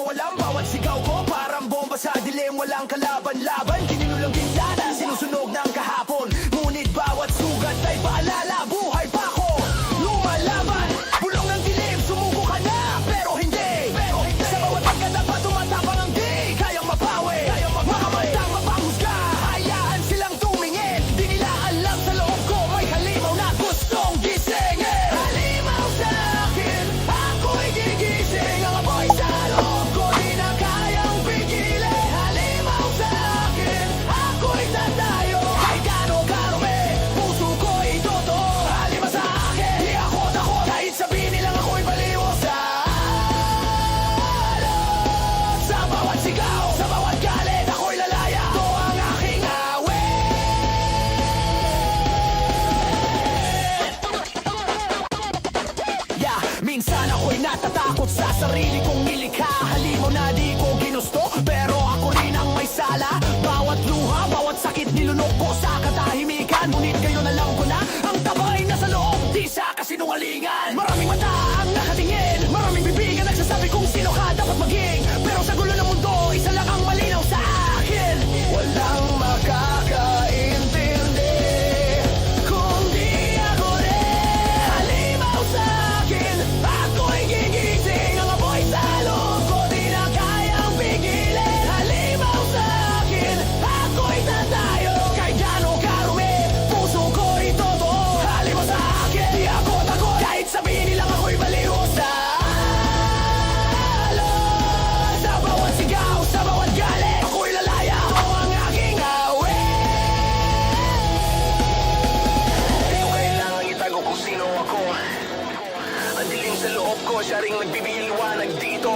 alam, bawat sigaw ko parang bomba sa dilim. Walang kalaban-laban, kininulang bintana, sinusunog ng kahapon. Ngunit bawat sugat ay paalala, buhay pa ako. Lumalaban, bulong ng dilim, sumuko ka na, pero hindi. Sa bawat pagkadapat, tumatapang ang di kayang mapawi. Mga matang mapanghusga, hayaan silang tumingin. Di nila alam sa loob ko may halimaw na gustong gisingin. Halimaw sa akin, ako'y gigising. Ang apoy sa loob ko, di na kayang pigilin. Halimaw sa akin, ako'y tatayo. Kahit gaano karumi, puso ko'y totoo. Halimaw sa akin, di ako takot. Kahit sabihin nilang ako'y baliw. Sa bawat sigaw, sa bawat galit, ako'y lalaya. Ito ang aking awit. Yeah, minsan ako'y natatakot sa sarili kong nilikha. Halimaw na di ko ginusto, pero ako rin ang may sala. Bawat luha, bawat sakit nilunok ko sa katahimikan. Ngunit ngayon alam ko na, ang tabay nasa loob, di sa kasinungalingan. Maraming mata ang nakatingin, maraming bibig ang nagsasabi kung sino ka dapat maging. Pero sa gulo ng mundo, isa lang ang malinaw sa akin. Walang makakaintindi kung di ako rin. Halimaw sa akin, ako'y gigising. Ang apoy sa loob ko, di na kayang pigilin. Halimaw sa akin, ako'y tatayo. Kahit gaano karumi, puso ko'y totoo. Halimaw sa akin, di ako takot. Kahit sabihin nilang ako'y baliw. Sa bawat sigaw, sa bawat galit, ako'y lalaya. Ito ang aking awit. Di ko kailangang itago kung sino ako. Ang dilim sa loob ko, siya ring nagbibigay liwanag dito.